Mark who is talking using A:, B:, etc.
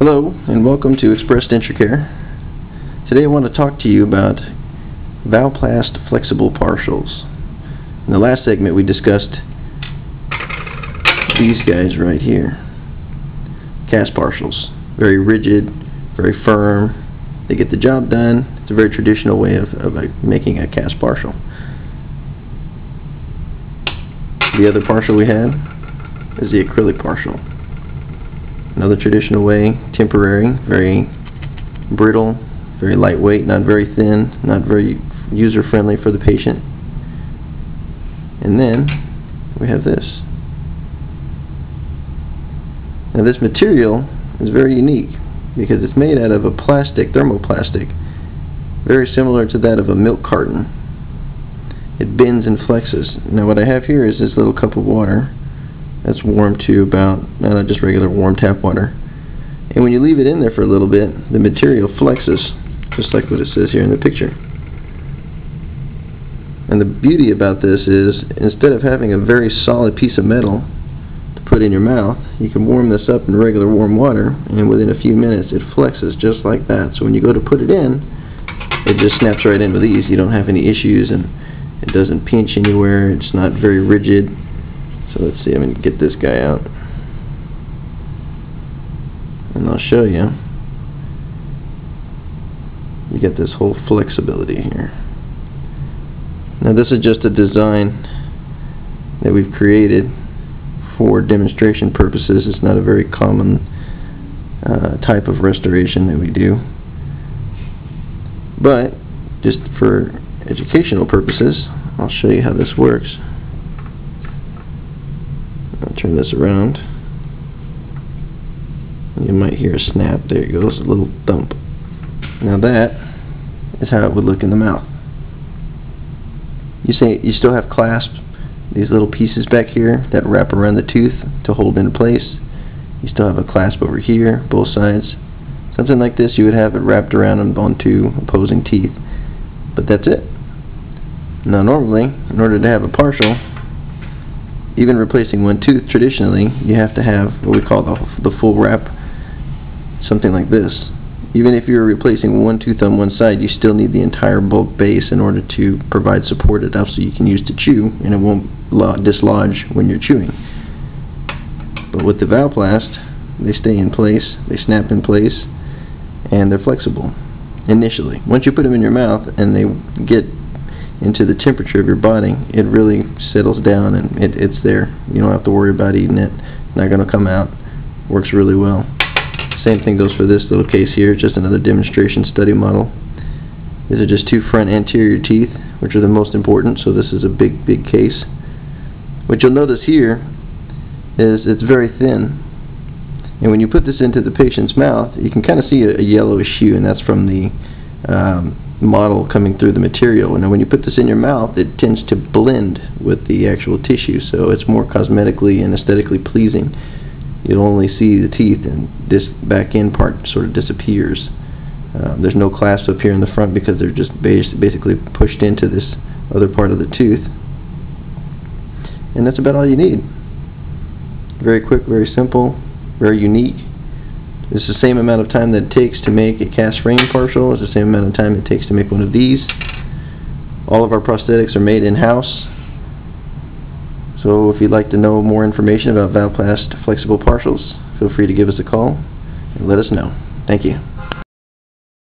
A: Hello and welcome to Express Denture Care. Today I want to talk to you about Valplast flexible partials. In the last segment we discussed these guys right here. Cast partials. Very rigid, very firm. They get the job done. It's a very traditional way of making a cast partial. The other partial we had is the acrylic partial. Another traditional way, temporary, very brittle, very lightweight, not very thin, not very user-friendly for the patient. And then we have this. Now this material is very unique because it's made out of a plastic, thermoplastic, very similar to that of a milk carton. It bends and flexes. Now what I have here is this little cup of water that's warm to about, not just regular warm tap water. And when you leave it in there for a little bit, the material flexes, just like what it says here in the picture. And the beauty about this is, instead of having a very solid piece of metal to put in your mouth, you can warm this up in regular warm water, and within a few minutes it flexes just like that. So when you go to put it in, it just snaps right in with ease. You don't have any issues, and it doesn't pinch anywhere. It's not very rigid. So let's see, I'm going to get this guy out and I'll show you. You get this whole flexibility here. Now this is just a design that we've created for demonstration purposes. It's not a very common type of restoration that we do, but just for educational purposes I'll show you how this works. I'll turn this around. You might hear a snap. There it goes, a little thump. Now that is how it would look in the mouth. You still have clasp, these little pieces back here that wrap around the tooth to hold in place. You still have a clasp over here, both sides. Something like this, you would have it wrapped around on two opposing teeth. But that's it. Now normally, in order to have a partial, even replacing one tooth, traditionally, you have to have what we call the full wrap, something like this. Even if you're replacing one tooth on one side, you still need the entire bulk base in order to provide support enough so you can use to chew, and it won't dislodge when you're chewing. But with the Valplast, they stay in place, they snap in place, and they're flexible initially. Once you put them in your mouth and they get into the temperature of your body, it really settles down and it's there. You don't have to worry about eating it. It's not going to come out. Works really well. Same thing goes for this little case here. Just another demonstration study model. These are just two front anterior teeth, which are the most important, so this is a big case. What you'll notice here is it's very thin, and when you put this into the patient's mouth, you can kind of see a yellowish hue, and that's from the model coming through the material. And when you put this in your mouth, it tends to blend with the actual tissue, so it's more cosmetically and aesthetically pleasing. You'll only see the teeth, and this back end part sort of disappears. There's no clasp up here in the front because they're just basically pushed into this other part of the tooth, and that's about all you need. Very quick, very simple, very unique. It's the same amount of time that it takes to make a cast frame partial. It's the same amount of time it takes to make one of these. All of our prosthetics are made in-house. So if you'd like to know more information about Valplast flexible partials, feel free to give us a call and let us know. Thank you.